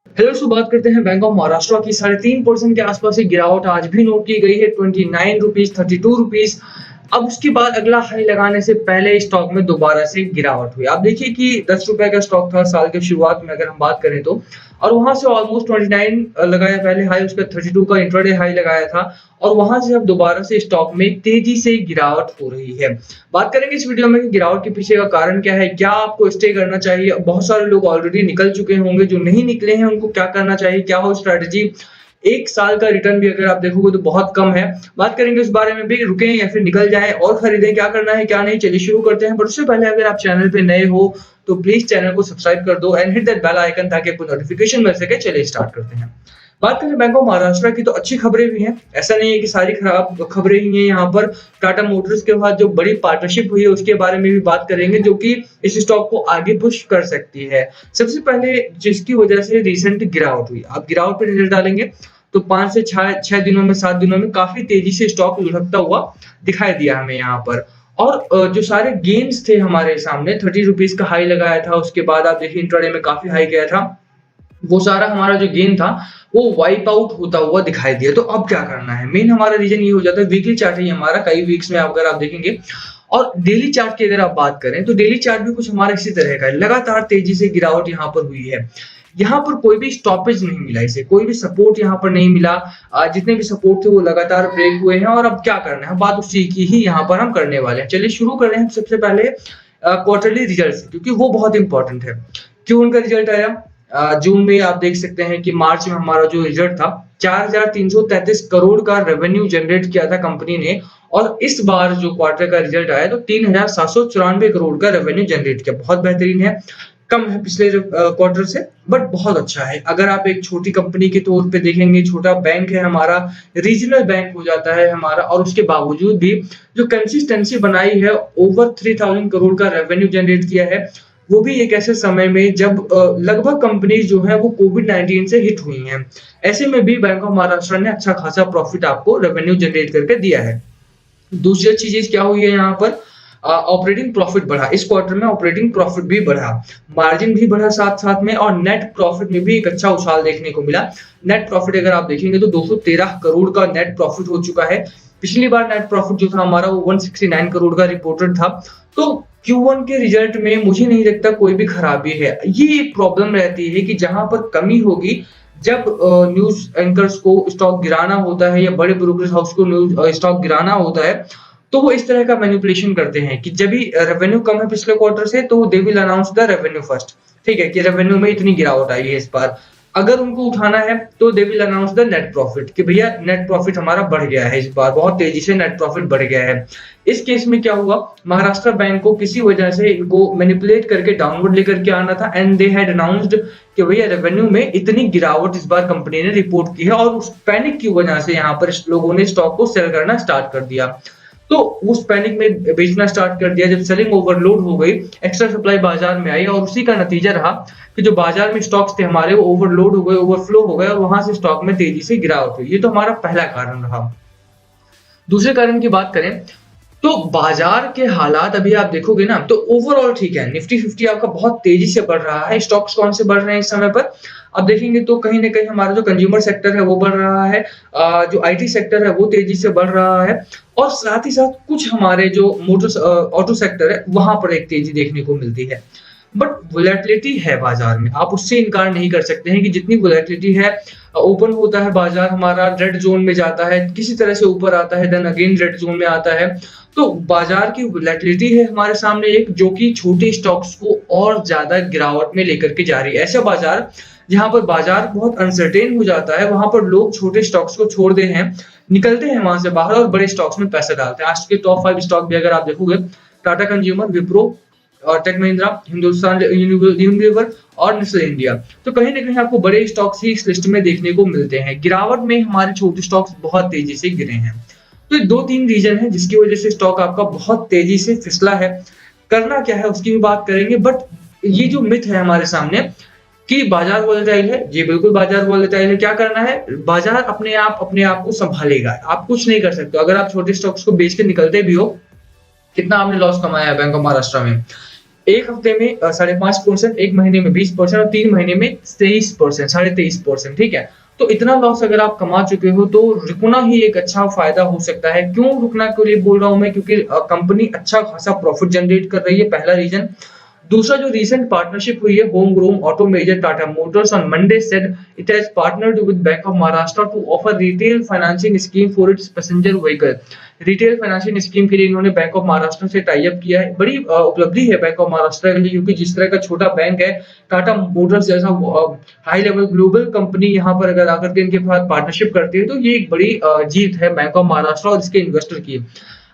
Hello, सो बात करते हैं बैंक ऑफ महाराष्ट्र की 3.5% के आसपास की गिरावट आज भी नोट की गई है। 29 रुपीज, 32 रुपीज। अब उसके बाद अगला हाई लगाने से पहले स्टॉक में दोबारा से गिरावट हुई। आप देखिए कि 10 रुपए का स्टॉक था साल के शुरुआत में, अगर हम बात करें तो, और वहां से ऑलमोस्ट 29 लगाया पहले हाई, उसका 32 का इंट्राडे हाई लगाया था, और वहां से अब दोबारा से स्टॉक में तेजी से गिरावट हो रही है। बात करेंगे इस वीडियो में कि गिरावट के पीछे का कारण क्या है, क्या आपको स्टे करना चाहिए। बहुत सारे लोग ऑलरेडी निकल चुके होंगे, जो नहीं निकले हैं उनको क्या करना चाहिए, क्या हो स्ट्रेटजी। एक साल का रिटर्न भी अगर आप देखोगे तो बहुत कम है। बात करेंगे उस बारे में भी, रुकें या फिर निकल जाएं और खरीदें, क्या करना है क्या नहीं। चलिए शुरू करते हैं, पर उससे पहले अगर आप चैनल पे नए हो तो प्लीज चैनल को सब्सक्राइब कर दो and hit that bell icon ताकि आपको नोटिफिकेशन मिल सके। चलिए स्टार्ट करते हैं। बात करें बैंक ऑफ महाराष्ट्र की तो अच्छी खबरें भी हैं, ऐसा नहीं है कि सारी खराब खबरें ही हैं। यहाँ पर टाटा मोटर्स के बाद जो बड़ी पार्टनरशिप हुई है उसके बारे में भी बात करेंगे, जो कि इस स्टॉक को आगे पुश कर सकती है। सबसे पहले जिसकी वजह से रिसेंट गिरावट हुई, आप गिरावट पर नजर डालेंगे तो 5 से 6 दिनों में, 7 दिनों में काफी तेजी से स्टॉक लुढ़कता हुआ दिखाई दिया हमें यहाँ पर। और जो सारे गेन्स थे हमारे सामने, 30 रुपीज का हाई लगाया था, उसके बाद आप देखिए इंट्राडे में काफी हाई गया था, वो सारा हमारा जो गेन था वो वाइप आउट होता हुआ दिखाई दिया। तो अब क्या करना है, मेन हमारा रीजन ये हो जाता है, वीकली चार्ट है हमारा, कई वीक्स में अगर आप देखेंगे। और डेली चार्ट की अगर आप बात करें तो डेली चार्ट भी कुछ हमारा इसी तरह का है, लगातार तेजी से गिरावट यहाँ पर हुई है। यहाँ पर कोई भी स्टॉपेज नहीं मिला, इसे कोई भी सपोर्ट यहाँ पर नहीं मिला। जितने भी सपोर्ट थे वो लगातार ब्रेक हुए हैं, और अब क्या करना है, बात उसी की ही यहाँ पर हम करने वाले हैं। चलिए शुरू कर रहे हैं सबसे पहले क्वार्टरली रिजल्ट से, क्योंकि वो बहुत इंपॉर्टेंट है। क्यों उनका रिजल्ट आया जून में, आप देख सकते हैं कि मार्च में हमारा जो रिजल्ट था, 4,333 करोड़ का रेवेन्यू जनरेट किया था कंपनी ने। और इस बार जो क्वार्टर का रिजल्ट आया तो 3,794 करोड़ का रेवेन्यू जनरेट किया, बहुत बेहतरीन है। कम है पिछले क्वार्टर से, बट बहुत अच्छा है। अगर आप एक छोटी कंपनी के तौर पे देखेंगे, छोटा बैंक है हमारा, रीजनल बैंक हो जाता है हमारा, और उसके बावजूद भी जो कंसिस्टेंसी बनाई है, ओवर 3,000 करोड़ का रेवेन्यू जनरेट किया है, वो भी एक ऐसे समय में जब लगभग कंपनीज जो है वो कोविड-19 से हिट हुई हैं। ऐसे में भी बैंक ऑफ महाराष्ट्र ने अच्छा खासा प्रॉफिट आपको रेवेन्यू जनरेट करके दिया है। दूसरी अच्छी चीज क्या हुई है यहाँ पर, ऑपरेटिंग प्रॉफिट बढ़ा, इस क्वार्टर में ऑपरेटिंग प्रॉफिट भी बढ़ा, मार्जिन भी बढ़ा साथ साथ में, और नेट प्रॉफिट में भी एक अच्छा उछाल देखने को मिला। नेट प्रॉफिट अगर आप देखेंगे तो 213 करोड़ का नेट प्रॉफिट हो चुका है। पिछली बार नेट प्रॉफिट जो था हमारा वो 169 करोड़ का रिपोर्टेड था। तो Q1 के रिजल्ट में मुझे नहीं लगता कोई भी खराबी है। ये एक प्रॉब्लम रहती है कि जहां पर कमी होगी, जब न्यूज एंकर्स को स्टॉक गिराना होता है या बड़े ब्रोकरेज हाउस को न्यूज स्टॉक गिराना होता है, तो वो इस तरह का मैनिपुलेशन करते हैं कि जब भी रेवेन्यू कम है पिछले क्वार्टर से तो they will announce the revenue first. ठीक है कि रेवेन्यू में इतनी गिरावट आई है इस बार, अगर उनको उठाना है तो they will announce the net profit कि भैया नेट प्रॉफिट हमारा बढ़ गया है, इस बार बहुत तेजी से नेट प्रॉफिट बढ़ गया है। इस केस में क्या हुआ, महाराष्ट्र बैंक को किसी वजह से इनको मैनिपुलेट करके डाउनवर्ड लेकर के आना था, एंड दे हैड अनाउंस्ड कि भैया रेवेन्यू में इतनी गिरावट इस बार कंपनी ने रिपोर्ट की है, और उस पैनिक की वजह से यहाँ पर लोगों ने स्टॉक को सेल करना स्टार्ट कर दिया। तो उस पैनिक में बेचना स्टार्ट कर दिया। जब सेलिंग ओवरलोड हो गई, एक्स्ट्रा सप्लाई बाजार में आई, और उसी का नतीजा रहा कि जो बाजार में स्टॉक्स थे हमारे वो ओवरलोड हो गए, ओवरफ्लो हो गए, और वहां से स्टॉक में तेजी से गिरावट हुई। ये तो हमारा पहला कारण रहा। दूसरे कारण की बात करें तो बाजार के हालात अभी आप देखोगे ना तो ओवरऑल ठीक है, निफ्टी 50 आपका बहुत तेजी से बढ़ रहा है। स्टॉक्स कौन से बढ़ रहे हैं इस समय पर, अब देखेंगे तो कहीं ना कहीं हमारा जो कंज्यूमर सेक्टर है वो बढ़ रहा है, जो आईटी सेक्टर है वो तेजी से बढ़ रहा है, और साथ ही साथ कुछ हमारे जो मोटर ऑटो सेक्टर है वहां पर एक तेजी देखने को मिलती है। बट वोलेटिलिटी है बाजार में, आप उससे इनकार नहीं कर सकते हैं कि जितनी वोलेटिलिटी है, ओपन होता है बाजार हमारा, रेड जोन में जाता है, किसी तरह से ऊपर आता है, देन अगेन रेड जोन में आता है। तो बाजार की वोलेटिलिटी है हमारे सामने एक, जो कि छोटे स्टॉक्स को और ज्यादा गिरावट में लेकर के जा रही है। ऐसा बाजार जहां पर बाजार बहुत अनसर्टेन हो जाता है, वहां पर लोग छोटे स्टॉक्स को छोड़ते हैं, निकलते हैं वहां से बाहर और बड़े स्टॉक्स में पैसा डालते हैं। आज के टॉप 5 स्टॉक भी अगर आप देखोगे, टाटा कंज्यूमर, विप्रो और टेक महिंद्रा, हिंदुस्तान यूनिलीवर और नेस्ले इंडिया, तो कहीं ना कहीं आपको बड़े स्टॉक्स ही इस लिस्ट में देखने को मिलते हैं। गिरावट में हमारे छोटे स्टॉक्स बहुत तेजी से गिरे हैं। तो ये 2-3 रीजन है जिसकी वजह से स्टॉक आपका बहुत तेजी से फिसला है। करना क्या है उसकी भी बात करेंगे, बट ये जो मिथ है हमारे सामने कि बाजार वोलेटाइल है, जी बिल्कुल बाजार वोलेटाइल है। क्या करना है, बाजार अपने आप को संभालेगा, आप कुछ नहीं कर सकते। अगर आप छोटे स्टॉक्स को बेच के निकलते भी हो, कितना आपने लॉस कमाया है बैंक ऑफ महाराष्ट्र में, एक हफ्ते में 5.5%, एक महीने में 20% और 3 महीने में 23%, 23.5%, ठीक है? तो इतना लॉस अगर आप कमा चुके हो तो रुकना ही एक अच्छा फ़ायदा हो सकता है। क्यों रुकना के लिए बोल रहा हूँ मैं, क्योंकि कंपनी अच्छा खासा प्रॉफ़िट जनरेट कर रही है, पहला रीज़न। दूसरा जो रीसेंट पार्टनरशिप हुई है, homegrown auto major Tata Motors on Monday said it has partnered with Bank of Maharashtra to offer retail financing scheme for its passenger vehicle. Retail financing scheme के लिए इन्होंने बैंक ऑफ महाराष्ट्र से टाई अप किया है। बड़ी उपलब्धि है बैंक ऑफ महाराष्ट्र के लिए, क्योंकि जिस तरह का छोटा बैंक है, टाटा मोटर्स जैसा हाई लेवल ग्लोबल कंपनी यहाँ पर अगर आकर के इनके साथ पार्टनरशिप करती है, तो ये एक बड़ी जीत है बैंक ऑफ महाराष्ट्र और इसके इन्वेस्टर की।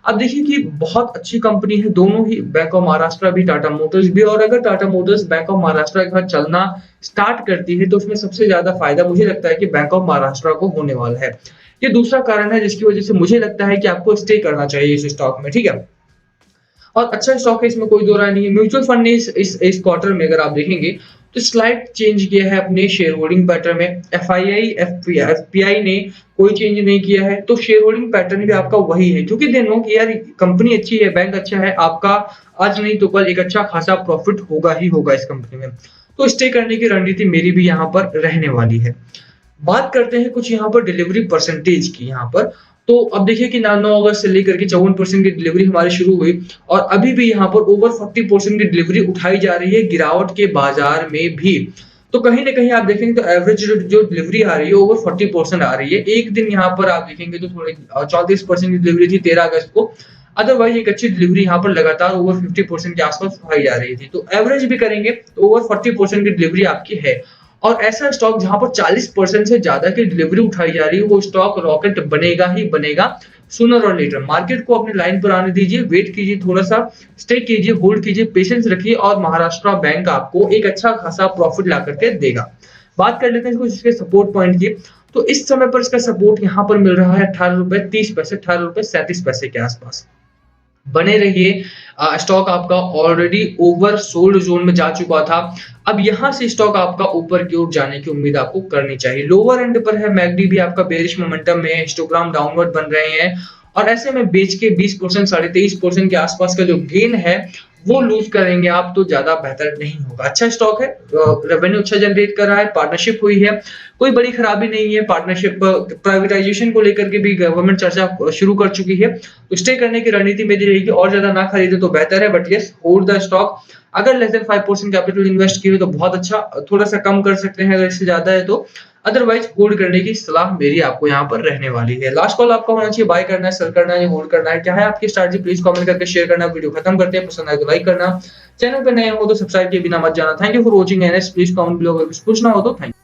अब देखिए कि बहुत अच्छी कंपनी है, दोनों ही, बैंक ऑफ महाराष्ट्र भी, टाटा मोटर्स भी। और अगर Tata Motors bank of Maharashtra के साथ चलना स्टार्ट करती है, तो उसमें सबसे ज्यादा फायदा मुझे लगता है कि बैंक ऑफ महाराष्ट्र को होने वाला है। ये दूसरा कारण है जिसकी वजह से मुझे लगता है कि आपको स्टे करना चाहिए इस स्टॉक में, ठीक है? और अच्छा स्टॉक है, इसमें कोई दो राय नहीं है। म्यूचुअल फंड ने इस क्वार्टर में अगर आप देखेंगे तो स्लाइट चेंज किया है अपने शेयर होल्डिंग पैटर्न में। एफआईआई एफपीआई ने कोई चेंज नहीं किया है, तो शेयर होल्डिंग पैटर्न भी आपका वही है, क्योंकि देखो कि यार कंपनी अच्छी है, बैंक अच्छा है, आपका आज नहीं तो कल एक अच्छा खासा प्रॉफिट होगा ही होगा इस कंपनी में। तो स्टे करने की रणनीति मेरी भी यहाँ पर रहने वाली है। बात करते हैं कुछ यहाँ पर डिलीवरी परसेंटेज की यहाँ पर। तो अब देखिए कि 9 अगस्त से लेकर के 54% की डिलीवरी हमारी शुरू हुई और अभी भी यहाँ पर ओवर 40% की डिलीवरी उठाई जा रही है गिरावट के बाजार में भी। तो कहीं ना कहीं आप देखेंगे तो एवरेज जो डिलीवरी आ रही है ओवर 40% आ रही है। एक दिन यहाँ पर आप देखेंगे तो थोड़े 34% की डिलीवरी थी 13 अगस्त को। अदरवाइज एक अच्छी डिलीवरी यहाँ पर लगातार ओवर 50% के आसपास उठाई जा रही थी। तो एवरेज भी करेंगे तो ओवर 40% की डिलीवरी आपकी है। और ऐसा स्टॉक जहां पर 40% से ज्यादा की डिलीवरी उठाई जा रही है, वो स्टॉक रॉकेट बनेगा ही बनेगा सूनर और लेटर। मार्केट को अपनी लाइन पर आने दीजिए, वेट कीजिए, थोड़ा सा स्टे कीजिए, होल्ड कीजिए, पेशेंस रखिए और महाराष्ट्र बैंक आपको एक अच्छा खासा प्रॉफिट ला करके देगा। बात कर लेते हैं कुछ इसके सपोर्ट पॉइंट की। तो इस समय पर इसका सपोर्ट यहाँ पर मिल रहा है 18 रुपए 30 पैसे, 18 रुपए 37 पैसे के आसपास। बने रहिए। स्टॉक आपका ऑलरेडी ओवर सोल्ड जोन में जा चुका था। अब यहां से स्टॉक आपका ऊपर की ओर जाने की उम्मीद आपको करनी चाहिए। लोअर एंड पर है, मैकडी भी आपका बेरिश मोमेंटम में है, हिस्टोग्राम डाउनवर्ड बन रहे हैं और ऐसे में बेच के 20% 23.5% के आसपास का जो गेन है वो लूज करेंगे आप, तो ज्यादा बेहतर नहीं होगा। अच्छा स्टॉक है, रेवेन्यू अच्छा जनरेट कर रहा है, पार्टनरशिप हुई है, कोई बड़ी खराबी नहीं है। पार्टनरशिप प्राइवेटाइजेशन को लेकर के भी गवर्नमेंट चर्चा शुरू कर चुकी है, तो स्टे करने की रणनीति मेरी रहेगी। और ज्यादा ना खरीदे तो बेहतर है, but yes hold the stock. अगर लेस देन 5% कैपिटल इन्वेस्ट किए तो बहुत अच्छा, थोड़ा सा कम कर सकते हैं अगर इससे ज्यादा है तो। अदरवाइज होल्ड करने की सलाह मेरी आपको यहाँ पर रहने वाली है। लास्ट कॉल आपका होना चाहिए, बाय करना है, सेल करना है, होल्ड करना है, क्या है आपकी स्ट्रैटेजी, प्लीज कमेंट करके शेयर करना। वीडियो खत्म करते हैं, पसंद आए तो लाइक करना, चैनल पे नए हो तो सब्सक्राइब किए बिना मत जाना। Thank you for watching NS, please comment below अगर कुछ पूछना हो तो। थैंक